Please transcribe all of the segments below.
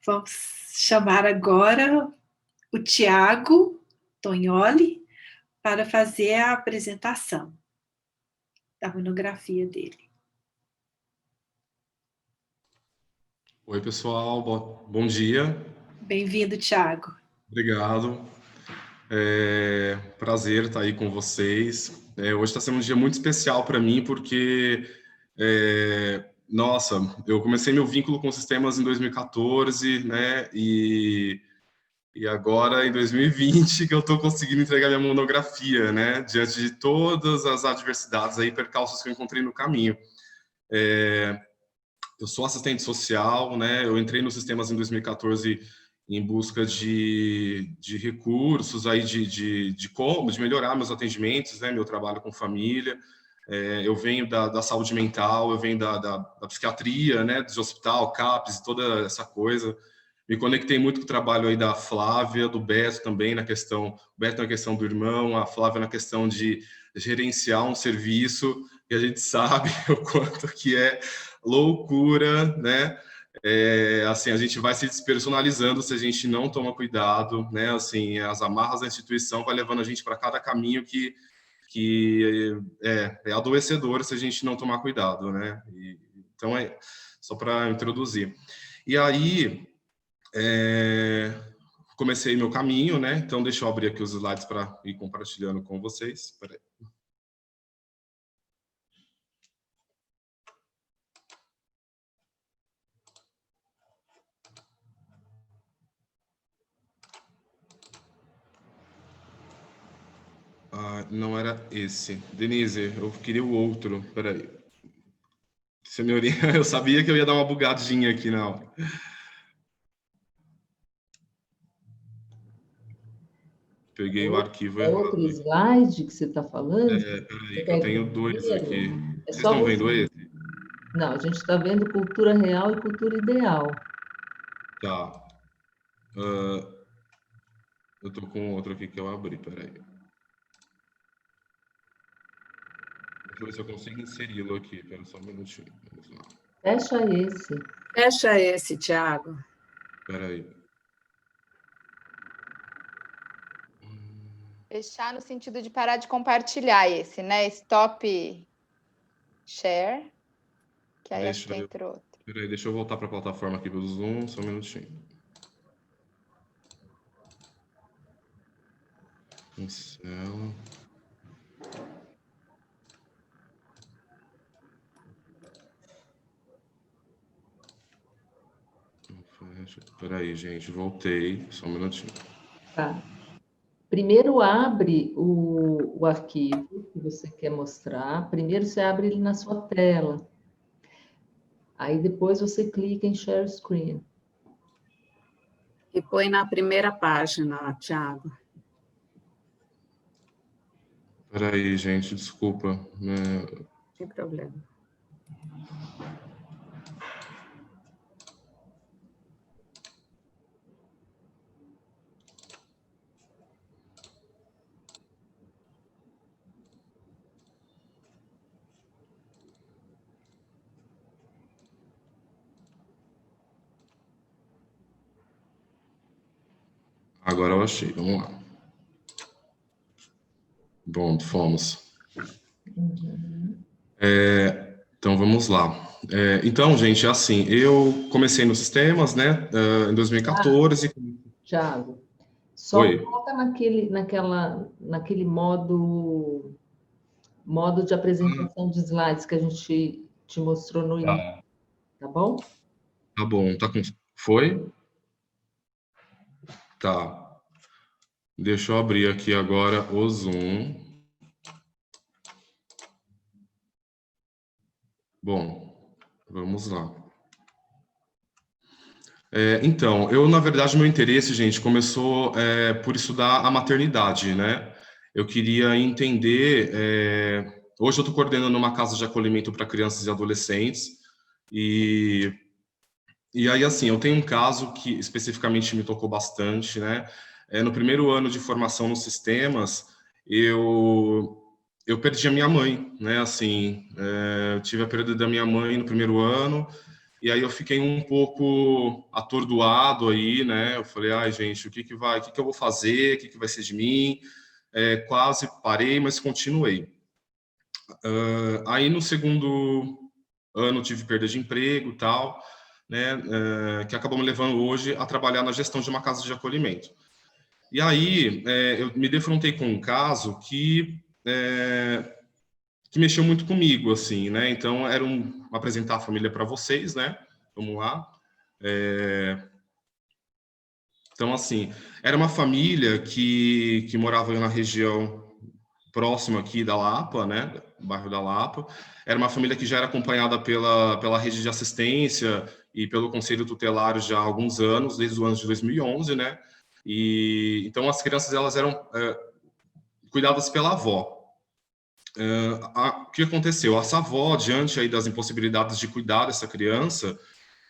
Vamos chamar agora o Tiago Tognoli para fazer a apresentação da monografia dele. Oi, pessoal, bom dia. Bem-vindo, Tiago. Obrigado. Prazer estar aí com vocês. Hoje está sendo um dia muito especial para mim, porque, nossa, eu comecei meu vínculo com sistemas em 2014, né? E agora, em 2020, que eu estou conseguindo entregar minha monografia, né? Diante de todas as adversidades aí, percalços que eu encontrei no caminho. Eu sou assistente social, né? Eu entrei nos sistemas em 2014 em busca de recursos aí de como de melhorar meus atendimentos, né? Meu trabalho com família. Eu venho da saúde mental, eu venho da psiquiatria, né? De hospital, CAPS e toda essa coisa. Me conectei muito com o trabalho aí da Flávia, do Beto também na questão, o Beto na questão do irmão, a Flávia na questão de gerenciar um serviço, e a gente sabe o quanto que é loucura, né? Assim, a gente vai se despersonalizando se a gente não toma cuidado, né? Assim, as amarras da instituição vai levando a gente para cada caminho que é adoecedor se a gente não tomar cuidado, né? Então, só para introduzir. E aí, comecei meu caminho, né? Então, deixa eu abrir aqui os slides para ir compartilhando com vocês. Espera aí. Ah, não era esse. Denise, eu queria o outro. Peraí. Senhorinha, eu sabia que eu ia dar uma bugadinha aqui na aula. Peguei o arquivo É errado. outro slide que você está falando? Peraí, que eu tenho dois aqui. É Vocês só estão vendo esse? Não, a gente está vendo cultura real e cultura ideal. Tá. Eu tô com outro aqui que eu abri, peraí. Deixa eu ver se eu consigo inseri-lo aqui. Espera só um minutinho. Vamos lá. Fecha esse. Fecha esse, Tiago. Peraí. Fechar no sentido de parar de compartilhar esse, né? Stop share, que aí acho que entra outro. Peraí, deixa eu voltar para a plataforma aqui do Zoom, só um minutinho. Cancela. Peraí, gente, voltei, só um minutinho. Tá. Primeiro abre o arquivo que você quer mostrar. Primeiro você abre ele na sua tela. Aí depois você clica em Share Screen. E põe na primeira página, Tiago. Peraí, gente, desculpa. Sem problema. Agora eu achei, vamos lá. Bom, fomos. Então, vamos lá. Então, gente, assim, eu comecei nos sistemas, né, em 2014. Thiago, só Oi. volta naquele modo de apresentação de slides que a gente te mostrou no início, tá bom? Tá bom, tá com... Foi? Tá. Deixa eu abrir aqui agora o Zoom. Bom, vamos lá. Então, na verdade, meu interesse, gente, começou por estudar a maternidade, né? Eu queria entender... Hoje eu estou coordenando uma casa de acolhimento para crianças e adolescentes, e aí, assim, eu tenho um caso que especificamente me tocou bastante, né? No primeiro ano de formação nos sistemas, eu perdi a minha mãe, né? Assim, eu tive a perda da minha mãe no primeiro ano, E aí eu fiquei um pouco atordoado aí, né? Eu falei, ai, gente, o que que eu vou fazer? O que que vai ser de mim? Quase parei, mas continuei. Aí no segundo ano tive perda de emprego e tal, né? Que acabou me levando hoje a trabalhar na gestão de uma casa de acolhimento. E aí eu me defrontei com um caso que mexeu muito comigo, assim, né? Então, era apresentar a família para vocês, né? Vamos lá. Então, assim, era uma família que morava na região próxima aqui da Lapa, né? Bairro da Lapa. Era uma família que já era acompanhada pela rede de assistência e pelo Conselho Tutelar já há alguns anos, desde o ano de 2011, né? E então as crianças elas eram cuidadas pela avó. O que aconteceu? Essa avó, diante aí das impossibilidades de cuidar dessa criança,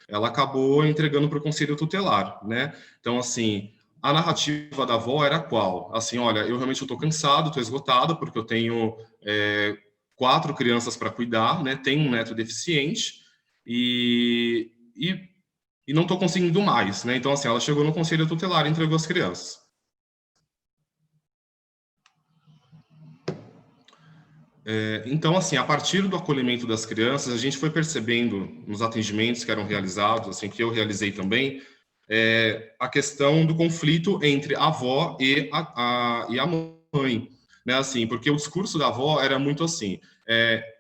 ela acabou entregando para o Conselho Tutelar, né? Então, assim, a narrativa da avó era qual? Assim, olha, eu realmente estou cansado, estou esgotado, porque eu tenho 4 crianças para cuidar, né? Tenho um neto deficiente e não estou conseguindo mais, né? Então, assim, ela chegou no Conselho Tutelar e entregou as crianças. Então, assim, a partir do acolhimento das crianças, a gente foi percebendo nos atendimentos que eram realizados, assim, que eu realizei também, a questão do conflito entre a avó e a mãe, né? Assim, porque o discurso da avó era muito assim: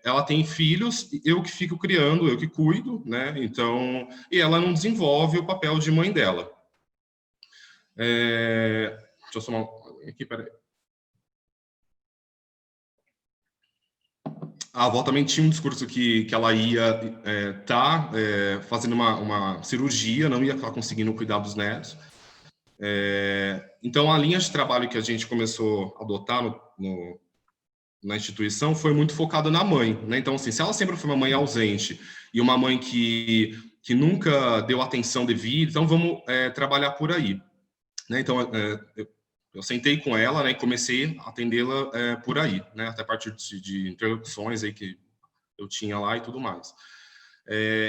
ela tem filhos, eu que fico criando, eu que cuido, né? Então, e ela não desenvolve o papel de mãe dela. Deixa eu somar aqui, peraí. A avó também tinha um discurso que ela ia fazendo uma cirurgia, não ia estar conseguindo cuidar dos netos. Então, a linha de trabalho que a gente começou a adotar na instituição foi muito focada na mãe, né? Então, assim, se ela sempre foi uma mãe ausente e uma mãe que nunca deu atenção devida, então vamos trabalhar por aí, né? Então, eu sentei com ela, né, e comecei a atendê-la por aí, né, até a partir de interlocuções aí que eu tinha lá e tudo mais.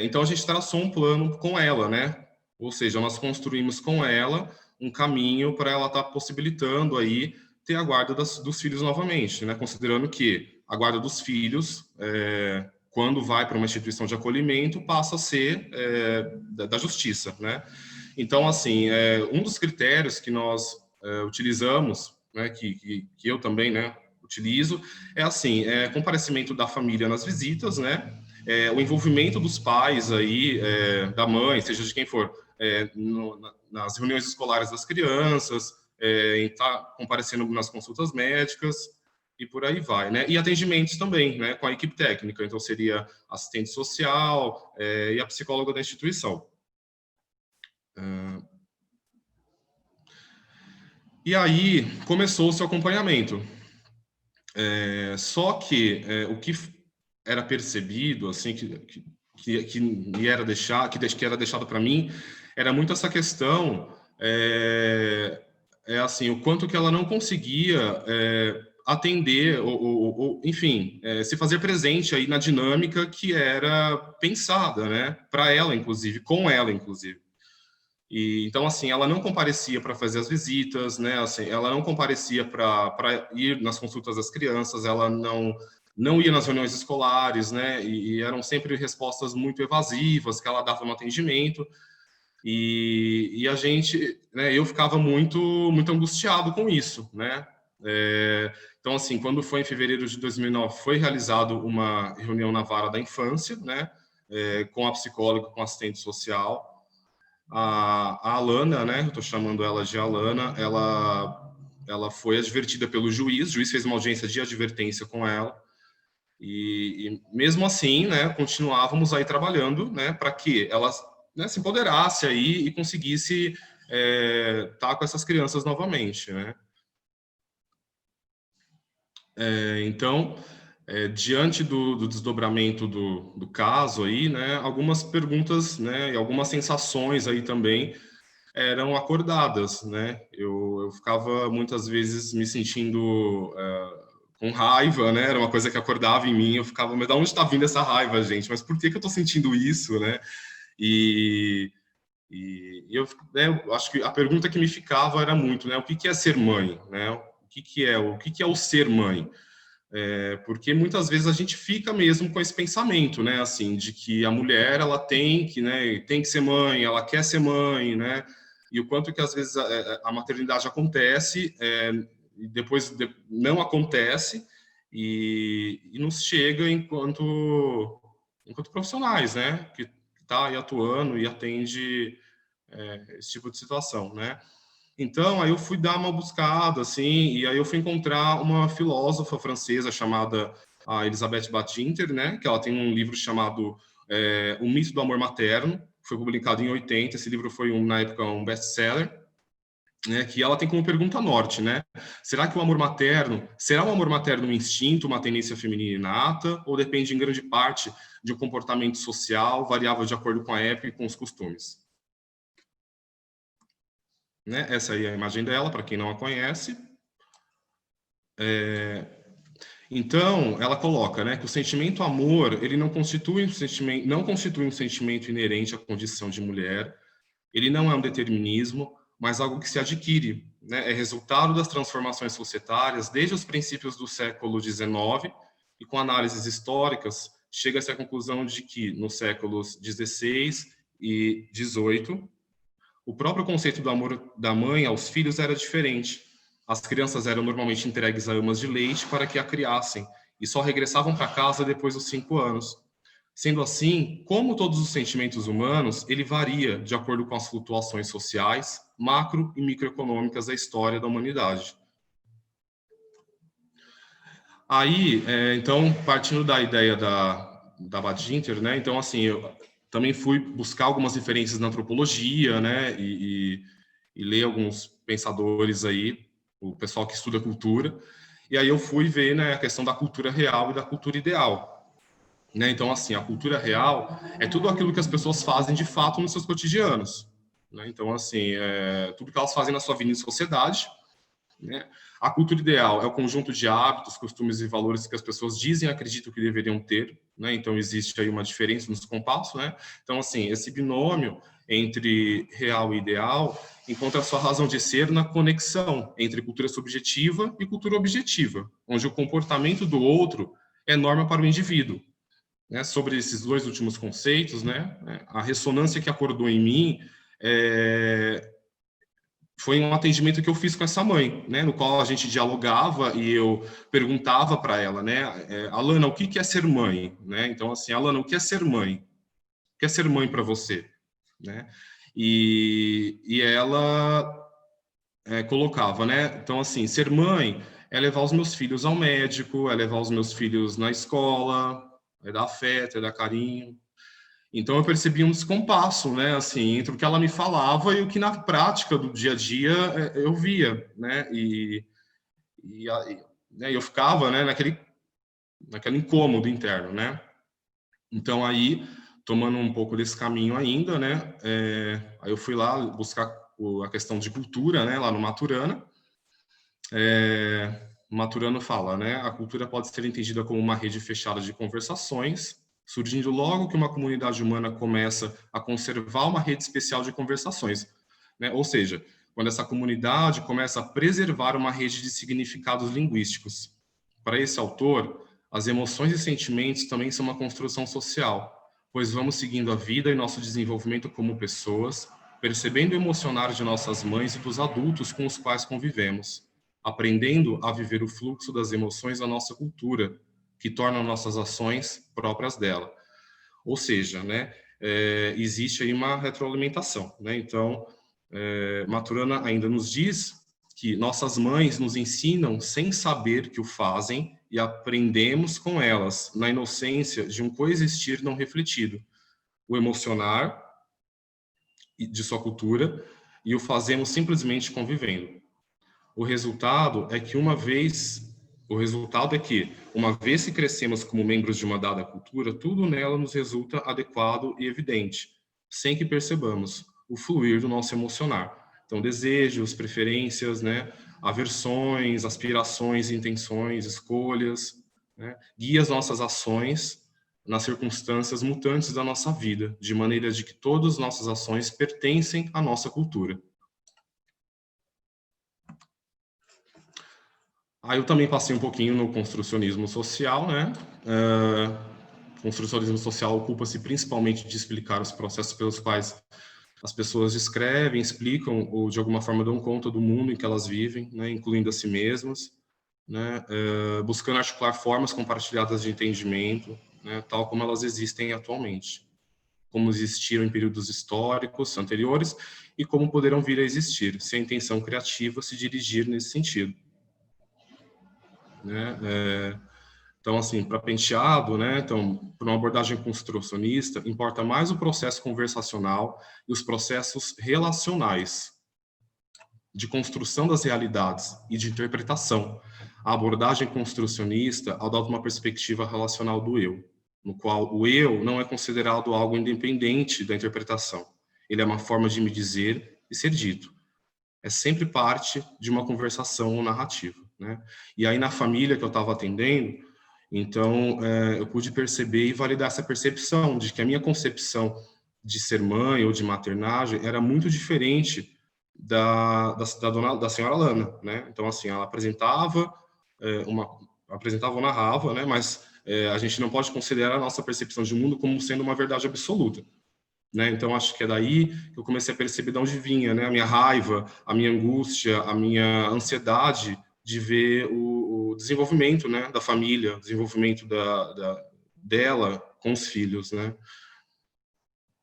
Então, a gente traçou um plano com ela, né? Ou seja, nós construímos com ela um caminho para ela estar possibilitando aí ter a guarda dos filhos novamente, né? Considerando que a guarda dos filhos, quando vai para uma instituição de acolhimento, passa a ser da justiça, né? Então, assim, um dos critérios que nós utilizamos, né, que eu também, né, utilizo, assim, comparecimento da família nas visitas, né, o envolvimento dos pais aí, da mãe, seja de quem for, nas reuniões escolares das crianças, em estar comparecendo nas consultas médicas e por aí vai, né, e atendimentos também, né, com a equipe técnica, então seria assistente social e a psicóloga da instituição. E aí começou o seu acompanhamento. Só que o que era percebido, assim, que me era que era deixado para mim, era muito essa questão, assim, o quanto que ela não conseguia atender, ou enfim, se fazer presente aí na dinâmica que era pensada, né, para ela, inclusive, com ela, inclusive. E, então, assim, ela não comparecia para fazer as visitas, né? Assim, ela não comparecia para ir nas consultas das crianças, ela não ia nas reuniões escolares, né? E eram sempre respostas muito evasivas que ela dava no atendimento. E a gente, né? Eu ficava muito angustiado com isso, né? Então, assim, quando foi em fevereiro de 2009, foi realizado uma reunião na vara da infância, né? Com a psicóloga, com a assistente social. A Alana, né, eu estou chamando ela de Alana, ela foi advertida pelo juiz, o juiz fez uma audiência de advertência com ela, e mesmo assim, né, continuávamos aí trabalhando, né, para que ela, né, se empoderasse aí e conseguisse estar com essas crianças novamente, né. Então, diante do desdobramento do caso aí, né, algumas perguntas, né, e algumas sensações aí também eram acordadas, né? Eu ficava muitas vezes me sentindo com raiva, né? Era uma coisa que acordava em mim, eu ficava, mas de onde está vindo essa raiva, gente? Mas por que eu estou sentindo isso, né? Eu, né, eu acho que a pergunta que me ficava era muito, né, o que é ser mãe, né? O que é o ser mãe? Porque muitas vezes a gente fica mesmo com esse pensamento, né, assim, de que a mulher ela tem que ser mãe, ela quer ser mãe, né? E o quanto que às vezes a maternidade acontece e depois não acontece e nos chega enquanto profissionais, né, que está aí atuando e atende esse tipo de situação, né? Então, aí eu fui dar uma buscada, assim, e aí eu fui encontrar uma filósofa francesa chamada Elisabeth Badinter, né? Que ela tem um livro chamado O Mito do Amor Materno, que foi publicado em 80. Esse livro foi, na época, um best-seller, né? Que ela tem como pergunta norte, né? Será que o amor materno, será o amor materno um instinto, uma tendência feminina inata, ou depende em grande parte de um comportamento social, variável de acordo com a época e com os costumes? Né? Essa aí é a imagem dela, para quem não a conhece. Então, ela coloca, né, que o sentimento amor, ele não constitui um sentimento inerente à condição de mulher, ele não é um determinismo, mas algo que se adquire, né? É resultado das transformações societárias desde os princípios do século XIX, e com análises históricas, chega-se à conclusão de que, nos séculos XVI e XVIII, o próprio conceito do amor da mãe aos filhos era diferente. As crianças eram normalmente entregues a amas de leite para que a criassem e só regressavam para casa depois dos 5 anos. Sendo assim, como todos os sentimentos humanos, ele varia de acordo com as flutuações sociais, macro e microeconômicas da história da humanidade. Aí, então, partindo da ideia da Badinter, né? Então, assim, eu também fui buscar algumas referências na antropologia, né, e ler alguns pensadores aí, o pessoal que estuda cultura, e aí eu fui ver, né, a questão da cultura real e da cultura ideal, né? Então, assim, a cultura real é tudo aquilo que as pessoas fazem de fato nos seus cotidianos, né? Então, assim, tudo que elas fazem na sua vida em sociedade, né? A cultura ideal é o conjunto de hábitos, costumes e valores que as pessoas dizem e acreditam que deveriam ter, né? Então, existe aí uma diferença nos compassos, né? Então, assim, esse binômio entre real e ideal encontra a sua razão de ser na conexão entre cultura subjetiva e cultura objetiva, onde o comportamento do outro é norma para o indivíduo, né? Sobre esses dois últimos conceitos, né? A ressonância que acordou em mim foi um atendimento que eu fiz com essa mãe, né, no qual a gente dialogava e eu perguntava para ela, né, Alana, o que é ser mãe, né? Então, assim, Alana, o que é ser mãe? O que é ser mãe para você, né? E ela colocava, né? Então, assim, ser mãe é levar os meus filhos ao médico, é levar os meus filhos na escola, é dar afeto, é dar carinho. Então eu percebi um descompasso, né, assim, entre o que ela me falava e o que na prática do dia a dia eu via, né, né, eu ficava, né, naquele incômodo interno, né. Então aí, tomando um pouco desse caminho ainda, né, aí eu fui lá buscar a questão de cultura, né, lá no Maturana. Maturana fala, né, a cultura pode ser entendida como uma rede fechada de conversações, surgindo logo que uma comunidade humana começa a conservar uma rede especial de conversações, né? Ou seja, quando essa comunidade começa a preservar uma rede de significados linguísticos. Para esse autor, as emoções e sentimentos também são uma construção social, pois vamos seguindo a vida e nosso desenvolvimento como pessoas, percebendo o emocionar de nossas mães e dos adultos com os quais convivemos, aprendendo a viver o fluxo das emoções da nossa cultura, que tornam nossas ações próprias dela. Ou seja, né, existe aí uma retroalimentação, né? Então, Maturana ainda nos diz que nossas mães nos ensinam sem saber que o fazem e aprendemos com elas, na inocência de um coexistir não refletido, o emocionar de sua cultura e o fazemos simplesmente convivendo. O resultado é que uma vez que crescemos como membros de uma dada cultura, tudo nela nos resulta adequado e evidente, sem que percebamos o fluir do nosso emocionar. Então, desejos, preferências, né, aversões, aspirações, intenções, escolhas, né, guia as nossas ações nas circunstâncias mutantes da nossa vida, de maneira de que todas as nossas ações pertencem à nossa cultura. Aí eu também passei um pouquinho no construcionismo social, né? O construcionismo social ocupa-se principalmente de explicar os processos pelos quais as pessoas descrevem, explicam ou de alguma forma dão conta do mundo em que elas vivem, né? Incluindo a si mesmas, né? Buscando articular formas compartilhadas de entendimento, né? Tal como elas existem atualmente, como existiram em períodos históricos anteriores e como poderão vir a existir, se a intenção criativa se dirigir nesse sentido. Né? Então, assim, para Penteado, né? Então, para uma abordagem construcionista, importa mais o processo conversacional e os processos relacionais de construção das realidades e de interpretação. A abordagem construcionista adota uma perspectiva relacional do eu, no qual o eu não é considerado algo independente da interpretação. Ele é uma forma de me dizer e ser dito. É sempre parte de uma conversação ou narrativa, né? E aí, na família que eu estava atendendo, então, eu pude perceber e validar essa percepção de que a minha concepção de ser mãe ou de maternagem era muito diferente da senhora Lana, né? Então, assim, ela apresentava ou narrava, né? Mas a gente não pode considerar a nossa percepção de mundo como sendo uma verdade absoluta, né? Então, acho que é daí que eu comecei a perceber de onde vinha, né? A minha raiva, a minha angústia, a minha ansiedade de ver o desenvolvimento, né, da família, o desenvolvimento dela com os filhos, né?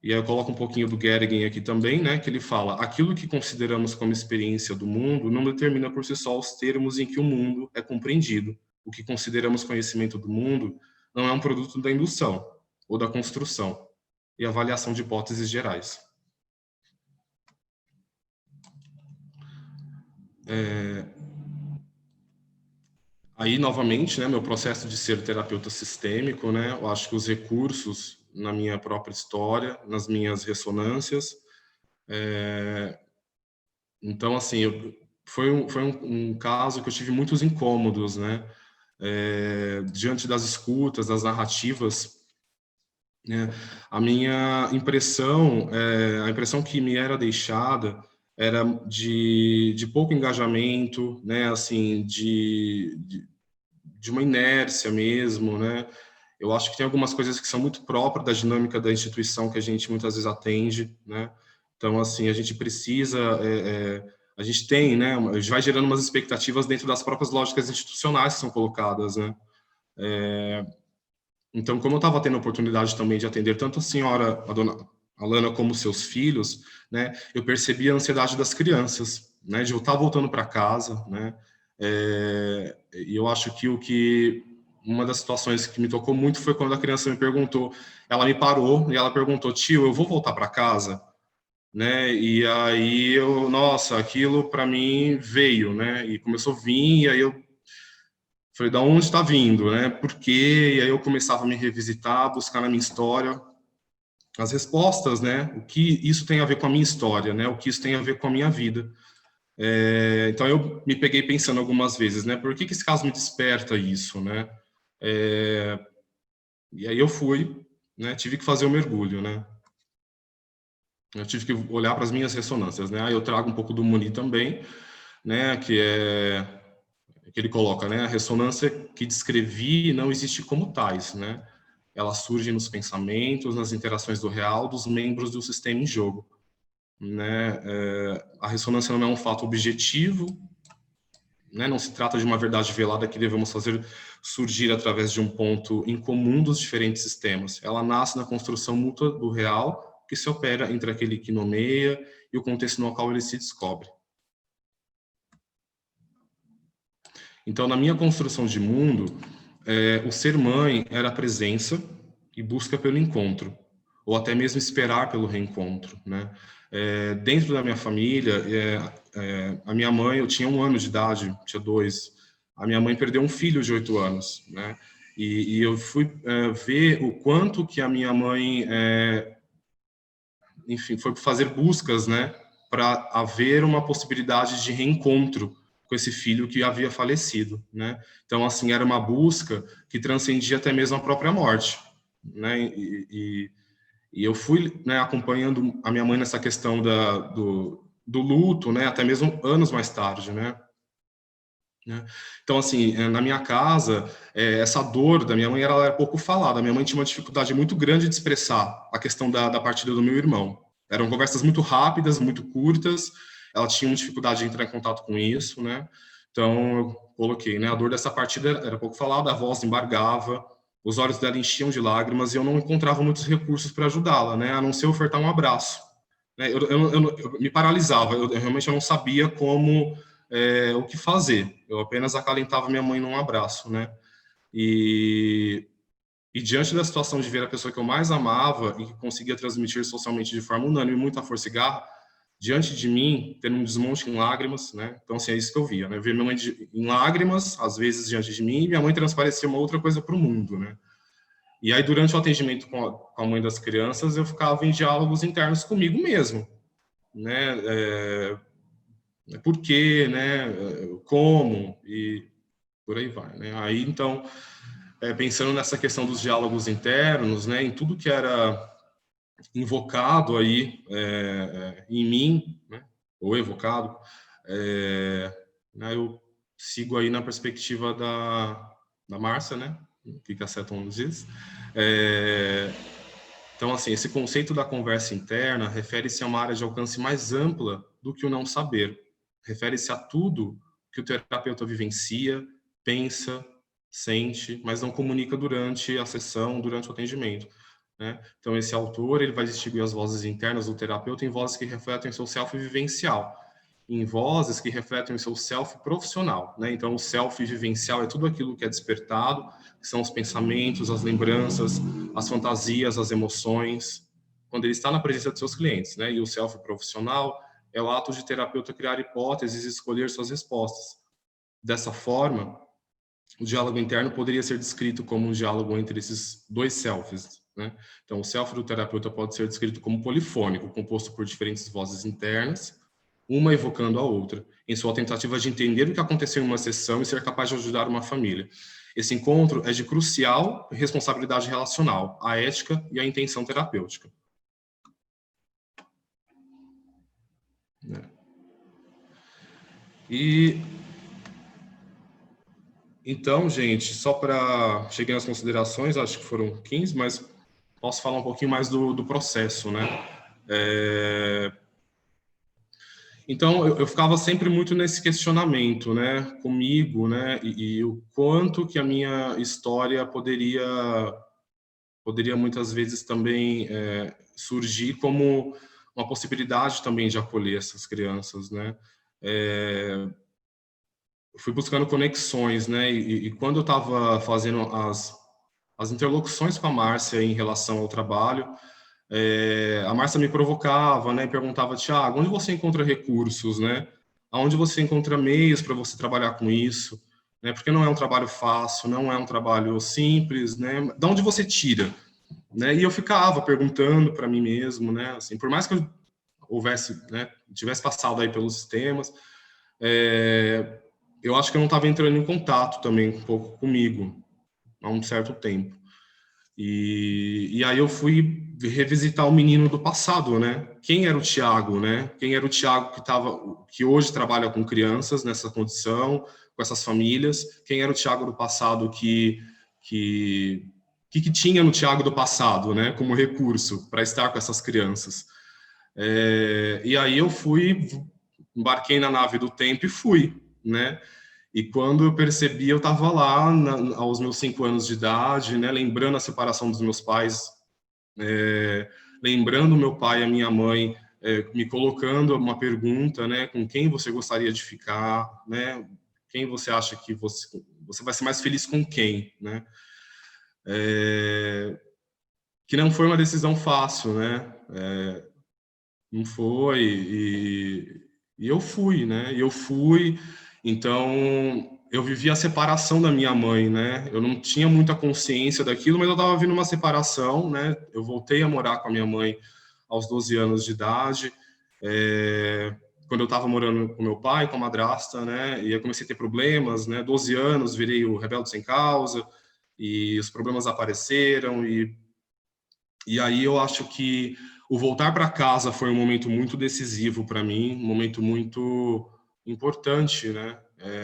E aí eu coloco um pouquinho do Gergen aqui também, né, que ele fala: aquilo que consideramos como experiência do mundo não determina por si só os termos em que o mundo é compreendido. O que consideramos conhecimento do mundo não é um produto da indução ou da construção e avaliação de hipóteses gerais. Aí, novamente, né, meu processo de ser terapeuta sistêmico, né, eu acho que os recursos na minha própria história, nas minhas ressonâncias. Então, assim, foi um caso que eu tive muitos incômodos, né, diante das escutas, das narrativas, né. A minha impressão, a impressão que me era deixada era de pouco engajamento, né, assim, de uma inércia mesmo, né. Eu acho que tem algumas coisas que são muito próprias da dinâmica da instituição que a gente muitas vezes atende, né. Então, assim, a gente precisa, a gente tem, né, a gente vai gerando umas expectativas dentro das próprias lógicas institucionais que são colocadas, né. Então, como eu estava tendo a oportunidade também de atender tanto a senhora, a dona Alana, como seus filhos, né, eu percebi a ansiedade das crianças, né, de eu estar voltando para casa, né. E eu acho que uma das situações que me tocou muito foi quando a criança me perguntou, ela me parou e ela perguntou: tio, eu vou voltar para casa? Né? E aí nossa, aquilo para mim veio, né? E começou a vir, e aí eu falei: da onde está vindo, né? Por quê? E aí eu começava a me revisitar, buscar na minha história as respostas, né? O que isso tem a ver com a minha história, né? O que isso tem a ver com a minha vida. Então eu me peguei pensando algumas vezes, né? Por que esse caso me desperta isso, né? E aí eu fui, né? Tive que fazer o mergulho, né? Eu tive que olhar para as minhas ressonâncias, né? Aí eu trago um pouco do Muni também, né? Que ele coloca, né? A ressonância que descrevi não existe como tais, né? Ela surge nos pensamentos, nas interações do real dos membros do sistema em jogo, né? A ressonância não é um fato objetivo, né? Não se trata de uma verdade velada que devemos fazer surgir através de um ponto em comum dos diferentes sistemas. Ela nasce na construção mútua do real que se opera entre aquele que nomeia e o contexto no qual ele se descobre. Então, na minha construção de mundo, o ser mãe era a presença e busca pelo encontro, ou até mesmo esperar pelo reencontro, né? Dentro da minha família, a minha mãe, eu tinha 1 ano de idade, tinha 2, a minha mãe perdeu um filho de 8 anos, né? E eu fui ver o quanto que a minha mãe, enfim, foi fazer buscas, né, para haver uma possibilidade de reencontro com esse filho que havia falecido, né? Então, assim, era uma busca que transcendia até mesmo a própria morte, né? E eu fui, né, acompanhando a minha mãe nessa questão do luto, né, até mesmo anos mais tarde, né? Então, assim, na minha casa, essa dor da minha mãe ela era pouco falada. A minha mãe tinha uma dificuldade muito grande de expressar a questão da partida do meu irmão. Eram conversas muito rápidas, muito curtas. Ela tinha uma dificuldade de entrar em contato com isso, né? Então, eu coloquei, né? A dor dessa partida era pouco falada, a voz embargava, os olhos dela enchiam de lágrimas e eu não encontrava muitos recursos para ajudá-la, né? A não ser ofertar um abraço. Né? Eu me paralisava, eu realmente não sabia como... o que fazer. Eu apenas acalentava minha mãe num abraço, né? E diante da situação de ver a pessoa que eu mais amava e que conseguia transmitir socialmente de forma unânime muita força e garra, diante de mim, tendo um desmonte em lágrimas, né? Então, assim, é isso que eu via, né? Ver minha mãe em lágrimas, às vezes, diante de mim, e minha mãe transparecia uma outra coisa para o mundo, né? E aí, durante o atendimento com a mãe das crianças, eu ficava em diálogos internos comigo mesmo, né? Por quê, né? Como e por aí vai, né? Aí então, pensando nessa questão dos diálogos internos, né? Em tudo que era invocado aí em mim, né? Ou evocado, né? Eu sigo aí na perspectiva da Márcia, né? O que a Seton nos diz. Então, assim, esse conceito da conversa interna refere-se a uma área de alcance mais ampla do que o não saber. Refere-se a tudo que o terapeuta vivencia, pensa, sente, mas não comunica durante a sessão, durante o atendimento, né? Então, esse autor ele vai distinguir as vozes internas do terapeuta em vozes que refletem seu self vivencial, em vozes que refletem o seu self profissional, né? Então, o self vivencial é tudo aquilo que é despertado, que são os pensamentos, as lembranças, as fantasias, as emoções, quando ele está na presença de seus clientes, né? E o self profissional é o ato de terapeuta criar hipóteses e escolher suas respostas. Dessa forma, o diálogo interno poderia ser descrito como um diálogo entre esses dois selves, né? Então, o self do terapeuta pode ser descrito como polifônico, composto por diferentes vozes internas, uma evocando a outra, em sua tentativa de entender o que aconteceu em uma sessão e ser capaz de ajudar uma família. Esse encontro é de crucial responsabilidade relacional, a ética e a intenção terapêutica. E então, gente, só para cheguei nas considerações, acho que foram 15, mas posso falar um pouquinho mais do processo, né? Então, eu ficava sempre muito nesse questionamento, né, comigo, né, e o quanto que a minha história poderia muitas vezes também surgir como uma possibilidade também de acolher essas crianças, né. Eu fui buscando conexões, né, e quando eu estava fazendo as interlocuções com a Márcia em relação ao trabalho, a Márcia me provocava, né, e perguntava: Thiago, onde você encontra recursos, né? Aonde você encontra meios para você trabalhar com isso, né? Porque não é um trabalho fácil, não é um trabalho simples, né? De onde você tira, né? E eu ficava perguntando para mim mesmo, né? Assim, por mais que eu tivesse passado aí pelos sistemas, eu acho que eu não estava entrando em contato também um pouco comigo há um certo tempo. E aí eu fui revisitar o menino do passado, né? Quem era o Thiago, né? Quem era o Thiago que hoje trabalha com crianças nessa condição, com essas famílias? Quem era o Thiago do passado que tinha no Thiago do passado, né? Como recurso para estar com essas crianças? E aí eu embarquei na nave do tempo e fui, né? E quando eu percebi, eu estava lá aos meus 5 anos de idade, né, lembrando a separação dos meus pais, lembrando meu pai e a minha mãe, me colocando uma pergunta, né, com quem você gostaria de ficar, né, quem você acha que você vai ser mais feliz com quem, né? Que não foi uma decisão fácil, né? Não foi, e eu fui, né? Então, eu vivi a separação da minha mãe, né? Eu não tinha muita consciência daquilo, mas eu estava vivendo uma separação, né? Eu voltei a morar com a minha mãe aos 12 anos de idade, quando eu estava morando com meu pai, com a madrasta, né? E eu comecei a ter problemas, né? 12 anos, virei o rebelde sem causa, e os problemas apareceram, e E aí eu acho que o voltar para casa foi um momento muito decisivo para mim, um momento muito importante, né?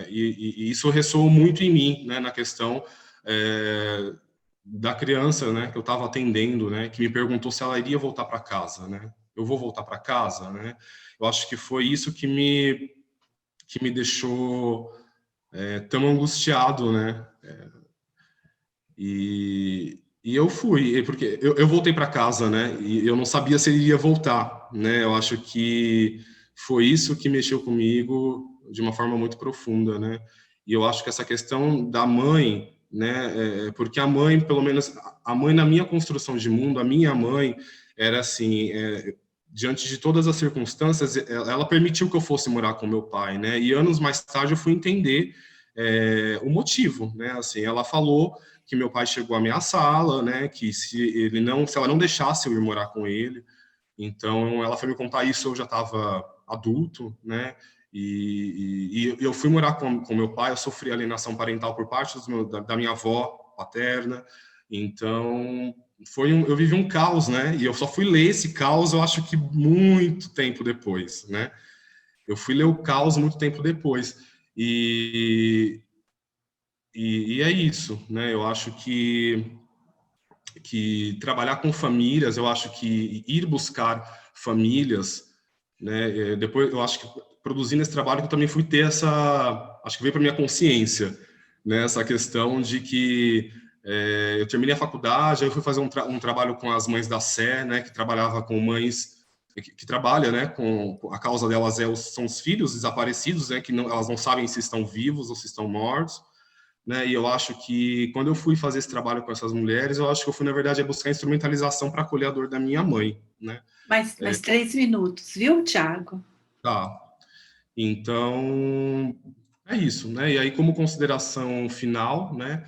E isso ressoou muito em mim, né? Na questão da criança, né? Que eu estava atendendo, né? Que me perguntou se ela iria voltar para casa, né? Eu vou voltar para casa, né? Eu acho que foi isso que me deixou tão angustiado, né? E eu fui, porque eu voltei para casa, né? E eu não sabia se ele ia voltar, né? Eu acho que foi isso que mexeu comigo de uma forma muito profunda, né? E eu acho que essa questão da mãe, né? Porque a mãe, pelo menos a mãe na minha construção de mundo, a minha mãe era assim, diante de todas as circunstâncias, ela permitiu que eu fosse morar com meu pai, né? E anos mais tarde eu fui entender o motivo, né? Assim, ela falou que meu pai chegou a ameaçá-la, né? Que se ela não deixasse eu ir morar com ele, então ela foi me contar isso, eu já estava adulto, né? E eu fui morar com meu pai, eu sofri alienação parental por parte da minha avó paterna, então eu vivi um caos, né? E eu só fui ler esse caos, eu acho que muito tempo depois, né? Eu fui ler o caos muito tempo depois. E é isso, né? Eu acho que trabalhar com famílias, eu acho que ir buscar famílias, né? Depois, eu acho que produzindo esse trabalho, eu também fui ter acho que veio para minha consciência, né? Essa questão de que eu terminei a faculdade, aí eu fui fazer um trabalho com as mães da Sé, né? Que trabalhava com mães que trabalha, né? Com a causa delas são os filhos desaparecidos, né? Que elas não sabem se estão vivos ou se estão mortos. Né? E eu acho que quando eu fui fazer esse trabalho com essas mulheres, eu acho que eu fui, na verdade, buscar instrumentalização para acolher a dor da minha mãe, né? Mais 3 minutos, viu, Tiago? Tá. Então, é isso, né? E aí, como consideração final, né?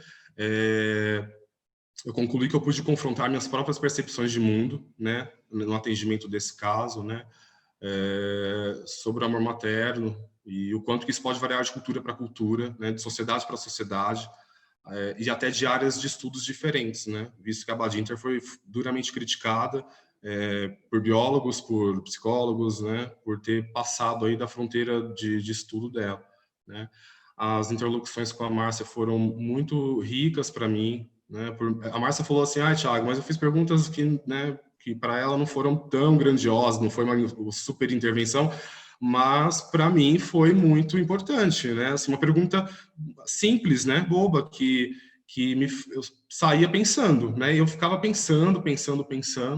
Eu concluí que eu pude confrontar minhas próprias percepções de mundo, né? No atendimento desse caso, né? Sobre o amor materno e o quanto que isso pode variar de cultura para cultura, né? De sociedade para sociedade, e até de áreas de estudos diferentes, né? Visto que a Badinter foi duramente criticada por biólogos, por psicólogos, né? Por ter passado aí da fronteira de estudo dela, né? As interlocuções com a Márcia foram muito ricas para mim, né? A Márcia falou assim, Thiago, mas eu fiz perguntas que, né? Que para ela não foram tão grandiosas, não foi uma super intervenção, mas para mim foi muito importante, né? Assim, uma pergunta simples, né? Boba, que eu saía pensando, né? Eu ficava pensando,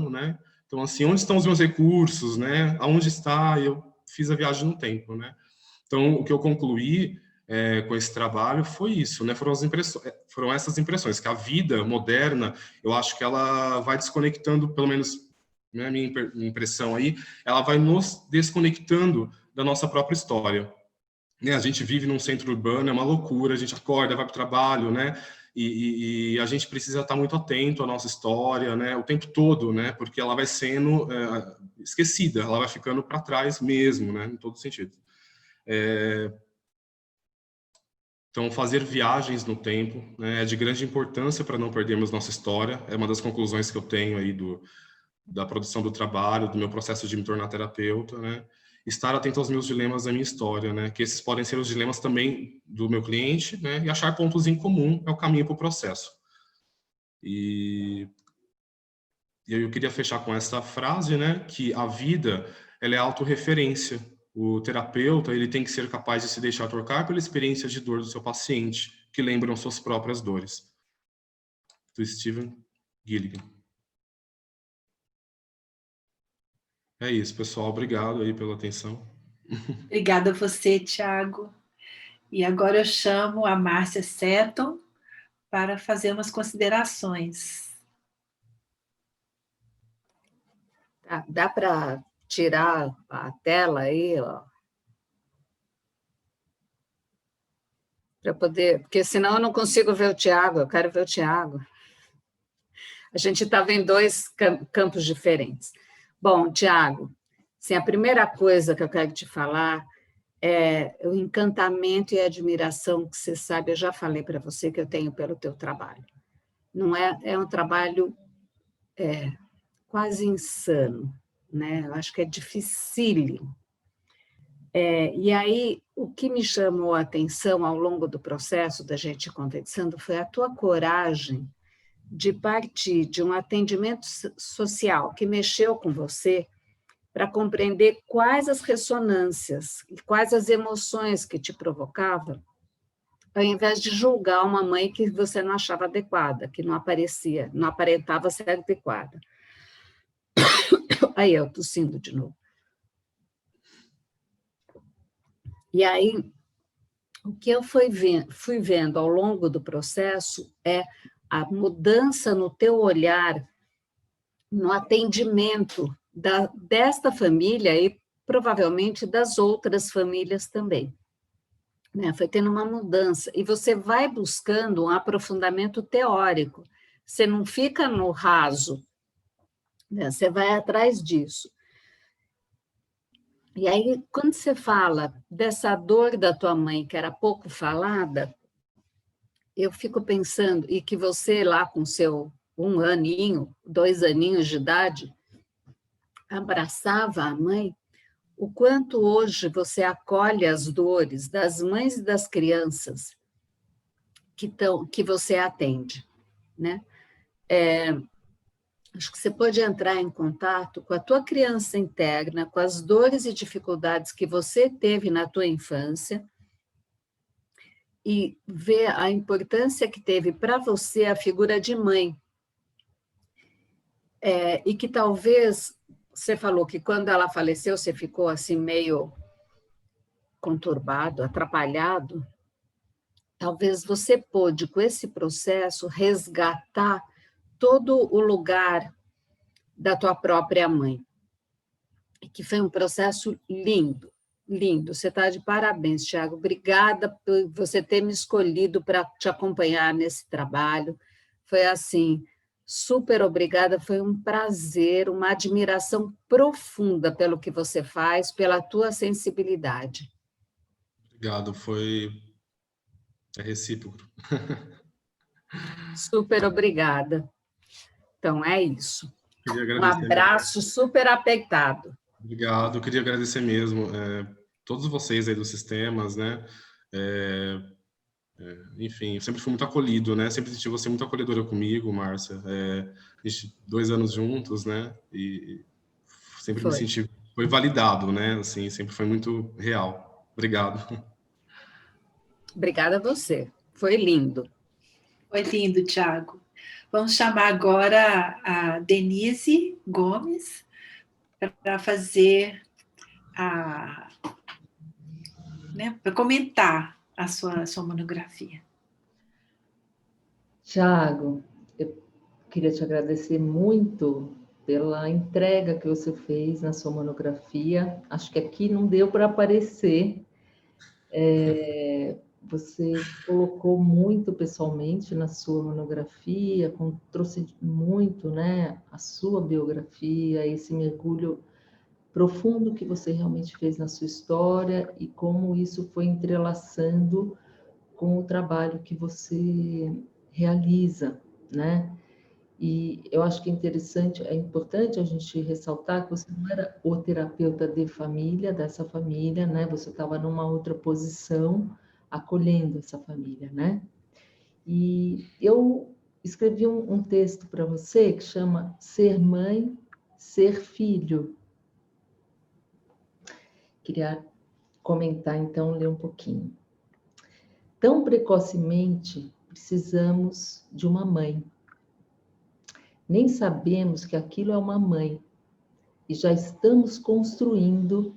né? Então, assim, onde estão os meus recursos, né? Aonde está? Eu fiz a viagem no tempo, né? Então, o que eu concluí com esse trabalho foi isso, né? Foram essas impressões, que a vida moderna, eu acho que ela vai desconectando, pelo menos né, minha impressão aí, ela vai nos desconectando da nossa própria história. Né? A gente vive num centro urbano, é uma loucura, a gente acorda, vai para o trabalho, né? E a gente precisa estar muito atento à nossa história, né? O tempo todo, né? Porque ela vai sendo esquecida, ela vai ficando para trás mesmo, né? Em todo sentido. Então, fazer viagens no tempo, né, é de grande importância para não perdermos nossa história. É uma das conclusões que eu tenho aí da produção do trabalho, do meu processo de me tornar terapeuta, né? Estar atento aos meus dilemas da minha história, né? Que esses podem ser os dilemas também do meu cliente, né? E achar pontos em comum é o caminho para o processo. E eu queria fechar com essa frase, né? Que a vida, ela é autorreferência. O terapeuta, ele tem que ser capaz de se deixar tocar pela experiência de dor do seu paciente, que lembram suas próprias dores. Do Stephen Gilligan. É isso, pessoal. Obrigado aí pela atenção. Obrigada a você, Tiago. E agora eu chamo a Márcia Seton para fazer umas considerações. Dá para tirar a tela aí, ó? Para poder, porque senão eu não consigo ver o Tiago, eu quero ver o Tiago. A gente estava em 2 campos diferentes. Bom, Tiago, assim, a primeira coisa que eu quero te falar é o encantamento e a admiração que você sabe, eu já falei para você que eu tenho pelo teu trabalho. Não é um trabalho quase insano, né? Eu acho que é dificílimo. E aí, o que me chamou a atenção ao longo do processo da gente conversando foi a tua coragem de partir de um atendimento social que mexeu com você para compreender quais as ressonâncias e quais as emoções que te provocavam, ao invés de julgar uma mãe que você não achava adequada, que não aparecia, não aparentava ser adequada. Aí eu tossindo de novo. E aí, o que eu fui vendo ao longo do processo é a mudança no teu olhar, no atendimento desta família e provavelmente das outras famílias também. Né? Foi tendo uma mudança. E você vai buscando um aprofundamento teórico. Você não fica no raso, né? Você vai atrás disso. E aí, quando você fala dessa dor da tua mãe, que era pouco falada, eu fico pensando, e que você lá com seu 1 aninho, 2 aninhos de idade, abraçava a mãe, o quanto hoje você acolhe as dores das mães e das crianças que você atende, né? Acho que você pode entrar em contato com a tua criança interna, com as dores e dificuldades que você teve na tua infância e ver a importância que teve para você a figura de mãe. E que talvez, você falou que quando ela faleceu, você ficou assim meio conturbado, atrapalhado. Talvez você pôde, com esse processo, resgatar todo o lugar da tua própria mãe. Que foi um processo lindo, lindo. Você está de parabéns, Thiago. Obrigada por você ter me escolhido para te acompanhar nesse trabalho. Foi assim, super obrigada. Foi um prazer, uma admiração profunda pelo que você faz, pela tua sensibilidade. Obrigado, é recíproco. Super obrigada. Então, é isso. Queria Um agradecer abraço super apertado. Obrigado, eu queria agradecer mesmo todos vocês aí dos sistemas, né? Enfim, eu sempre fui muito acolhido, né? Sempre senti você muito acolhedora comigo, Márcia. A gente 2 anos juntos, né? E sempre me senti, foi validado, né? Assim, sempre foi muito real. Obrigado. Obrigada a você. Foi lindo. Foi lindo, Thiago. Vamos chamar agora a Denise Gomes para fazer para comentar a sua monografia. Thiago, eu queria te agradecer muito pela entrega que você fez na sua monografia. Acho que aqui não deu para aparecer. Você colocou muito pessoalmente na sua monografia, trouxe muito, né, a sua biografia, esse mergulho profundo que você realmente fez na sua história e como isso foi entrelaçando com o trabalho que você realiza, né? E eu acho que é importante a gente ressaltar que você não era o terapeuta de família, dessa família, né? Você estava numa outra posição, acolhendo essa família, né? E eu escrevi um texto para você que chama Ser Mãe, Ser Filho. Queria comentar, então, ler um pouquinho. Tão precocemente precisamos de uma mãe. Nem sabemos que aquilo é uma mãe. E já estamos construindo,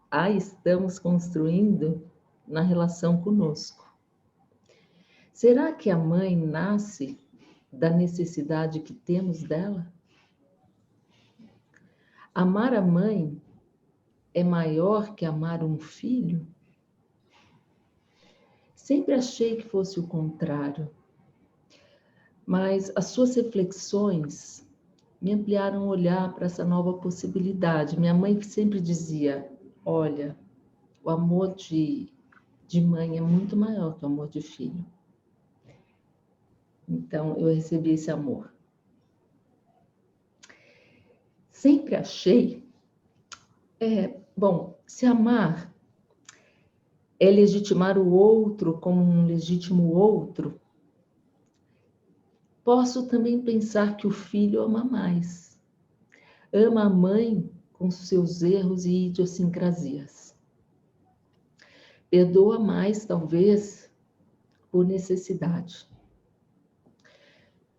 a estamos construindo na relação conosco. Será que a mãe nasce da necessidade que temos dela? Amar a mãe é maior que amar um filho? Sempre achei que fosse o contrário. Mas as suas reflexões me ampliaram o olhar para essa nova possibilidade. Minha mãe sempre dizia, olha, o amor de mãe é muito maior que o amor de filho. Então, eu recebi esse amor. sempre achei, se amar é legitimar o outro como um legítimo outro, posso também pensar que o filho ama mais. Ama a mãe com seus erros e idiosincrasias. Perdoa mais, talvez, por necessidade.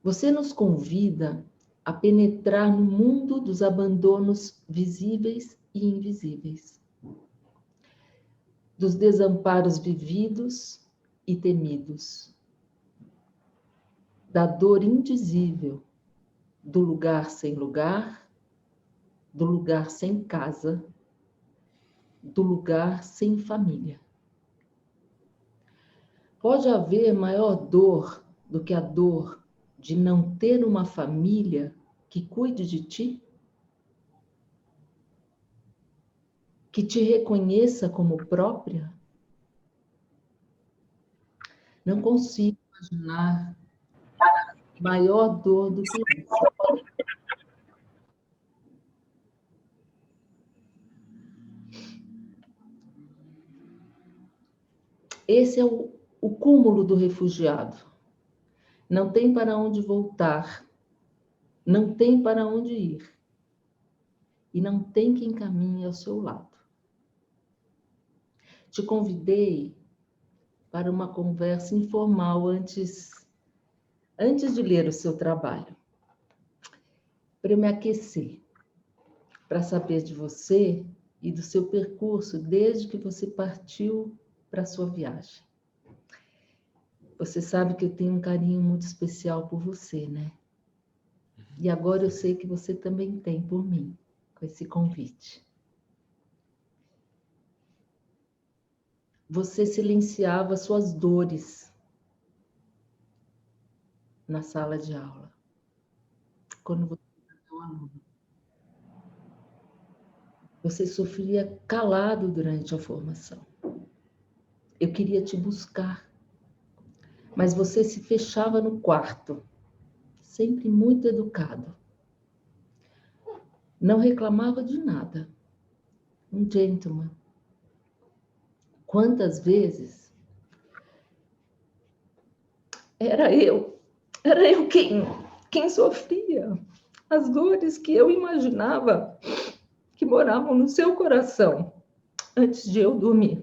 Você nos convida a penetrar no mundo dos abandonos visíveis e invisíveis, dos desamparos vividos e temidos, da dor indizível, do lugar sem lugar, do lugar sem casa, do lugar sem família. Pode haver maior dor do que a dor de não ter uma família que cuide de ti? Que te reconheça como própria? Não consigo imaginar maior dor do que essa. Esse é o cúmulo do refugiado. Não tem para onde voltar, não tem para onde ir, e não tem quem caminhe ao seu lado. Te convidei para uma conversa informal antes de ler o seu trabalho, para eu me aquecer, para saber de você e do seu percurso desde que você partiu para a sua viagem. Você sabe que eu tenho um carinho muito especial por você, né? E agora eu sei que você também tem por mim, com esse convite. Você silenciava suas dores na sala de aula, quando você era meu aluno. Você sofria calado durante a formação. Eu queria te buscar, mas você se fechava no quarto, sempre muito educado. Não reclamava de nada. Um gentleman. Quantas vezes era eu quem sofria as dores que eu imaginava que moravam no seu coração antes de eu dormir.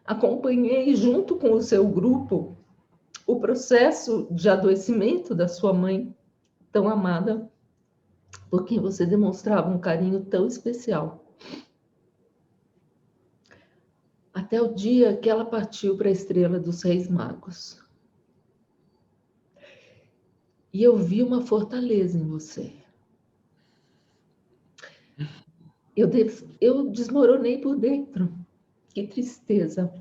Acompanhei junto com o seu grupo o processo de adoecimento da sua mãe, tão amada, por quem você demonstrava um carinho tão especial. Até o dia que ela partiu para a Estrela dos Reis Magos. E eu vi uma fortaleza em você. Eu desmoronei por dentro. Que tristeza.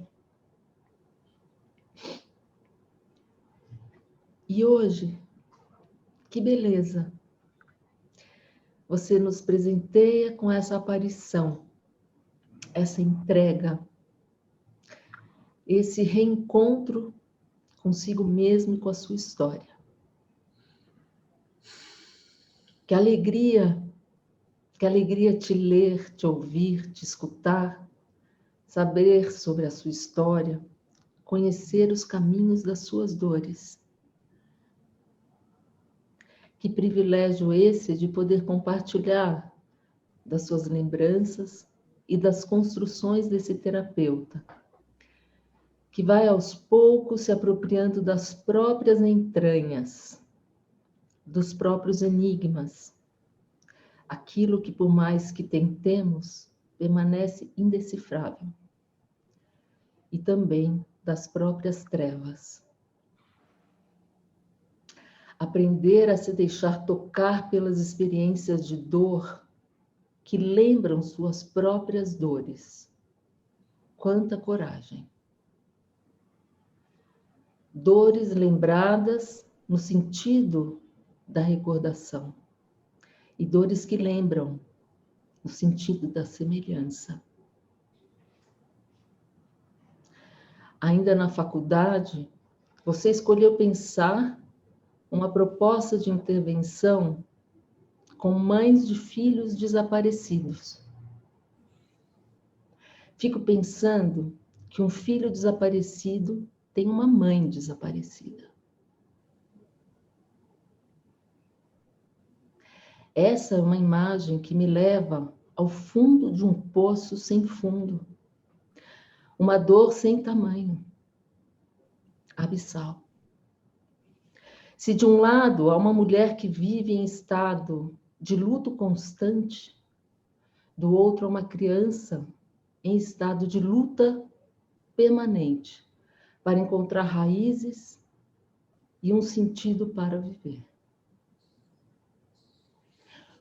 E hoje, que beleza. Você nos presenteia com essa aparição, essa entrega, esse reencontro consigo mesmo e com a sua história. Que alegria te ler, te ouvir, te escutar, saber sobre a sua história, conhecer os caminhos das suas dores. Que privilégio esse de poder compartilhar das suas lembranças e das construções desse terapeuta, que vai aos poucos se apropriando das próprias entranhas, dos próprios enigmas, aquilo que por mais que tentemos, permanece indecifrável, e também das próprias trevas. Aprender a se deixar tocar pelas experiências de dor que lembram suas próprias dores. Quanta coragem! Dores lembradas no sentido da recordação e dores que lembram no sentido da semelhança. Ainda na faculdade, você escolheu pensar uma proposta de intervenção com mães de filhos desaparecidos. Fico pensando que um filho desaparecido tem uma mãe desaparecida. Essa é uma imagem que me leva ao fundo de um poço sem fundo, uma dor sem tamanho, abissal. Se de um lado há uma mulher que vive em estado de luto constante, do outro há uma criança em estado de luta permanente para encontrar raízes e um sentido para viver.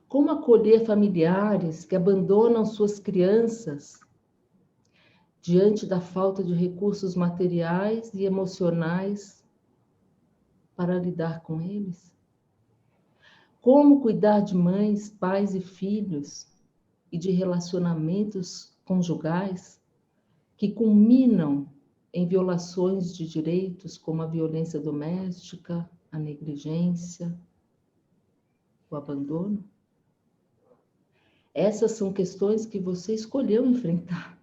Como acolher familiares que abandonam suas crianças diante da falta de recursos materiais e emocionais para lidar com eles? Como cuidar de mães, pais e filhos e de relacionamentos conjugais que culminam em violações de direitos como a violência doméstica, a negligência, o abandono? Essas são questões que você escolheu enfrentar.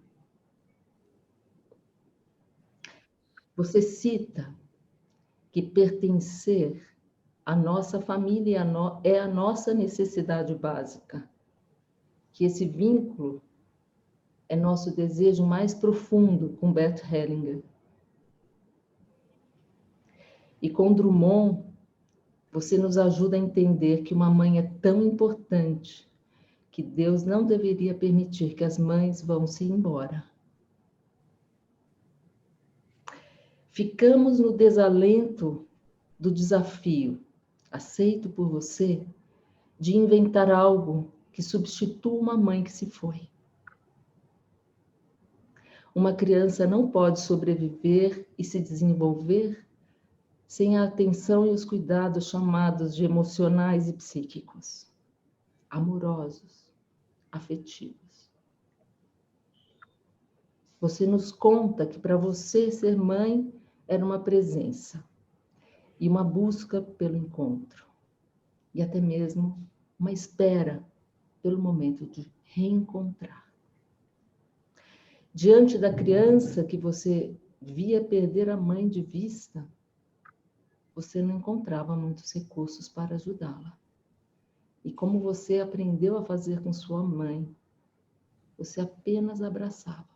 Você cita que pertencer à nossa família é a nossa necessidade básica, que esse vínculo é nosso desejo mais profundo com Bert Hellinger. E com Drummond, você nos ajuda a entender que uma mãe é tão importante que Deus não deveria permitir que as mães vão-se embora. Ficamos no desalento do desafio, aceito por você, de inventar algo que substitua uma mãe que se foi. Uma criança não pode sobreviver e se desenvolver sem a atenção e os cuidados chamados de emocionais e psíquicos, amorosos, afetivos. Você nos conta que para você ser mãe era uma presença e uma busca pelo encontro e até mesmo uma espera pelo momento de reencontrar. Diante da criança que você via perder a mãe de vista, você não encontrava muitos recursos para ajudá-la. E como você aprendeu a fazer com sua mãe, você apenas abraçava.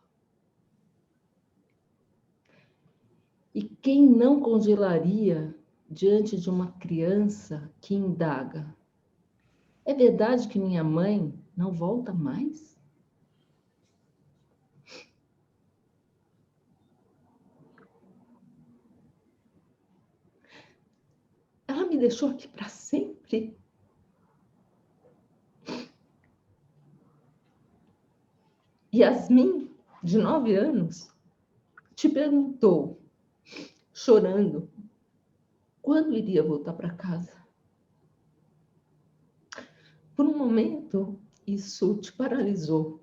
E quem não congelaria diante de uma criança que indaga: é verdade que minha mãe não volta mais? Ela me deixou aqui para sempre? Yasmin, de 9 anos, te perguntou, chorando, quando iria voltar para casa. Por um momento, isso te paralisou.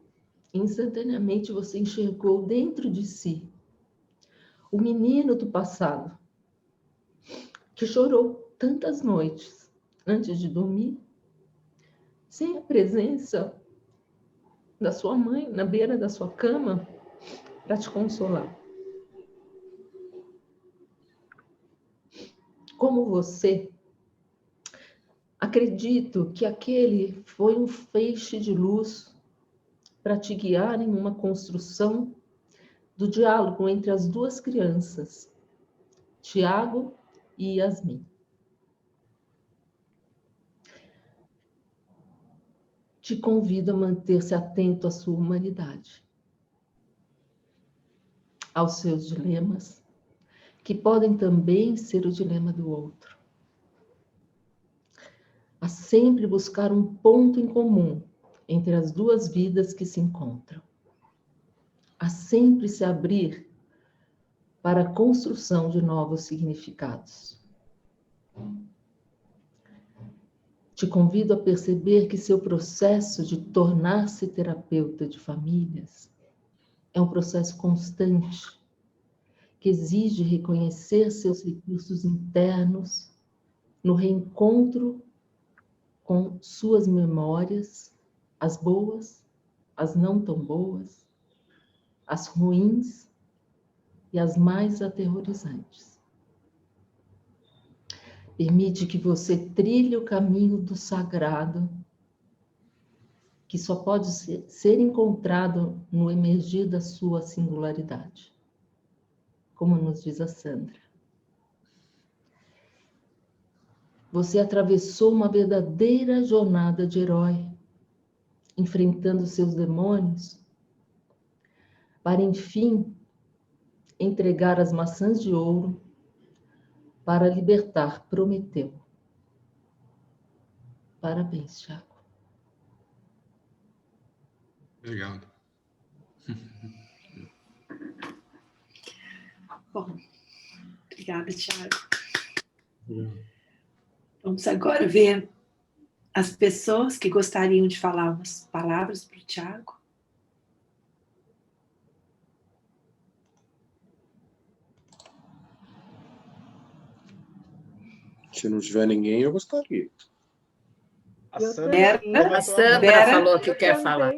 Instantaneamente você enxergou dentro de si o menino do passado, que chorou tantas noites antes de dormir, sem a presença da sua mãe na beira da sua cama para te consolar. Como você, acredito que aquele foi um feixe de luz para te guiar em uma construção do diálogo entre as duas crianças, Tiago e Yasmin. Te convido a manter-se atento à sua humanidade, aos seus dilemas, que podem também ser o dilema do outro. A sempre buscar um ponto em comum entre as duas vidas que se encontram. A sempre se abrir para a construção de novos significados. Te convido a perceber que seu processo de tornar-se terapeuta de famílias é um processo constante, que exige reconhecer seus recursos internos no reencontro com suas memórias, as boas, as não tão boas, as ruins e as mais aterrorizantes. Permite que você trilhe o caminho do sagrado, que só pode ser encontrado no emergir da sua singularidade, como nos diz a Sandra. Você atravessou uma verdadeira jornada de herói, enfrentando seus demônios, para, enfim, entregar as maçãs de ouro para libertar Prometeu. Parabéns, Tiago. Obrigado. Bom, obrigada, Tiago. Vamos agora ver as pessoas que gostariam de falar umas palavras para o Tiago. Se não tiver ninguém, eu gostaria. A Sandra falou que quer falar.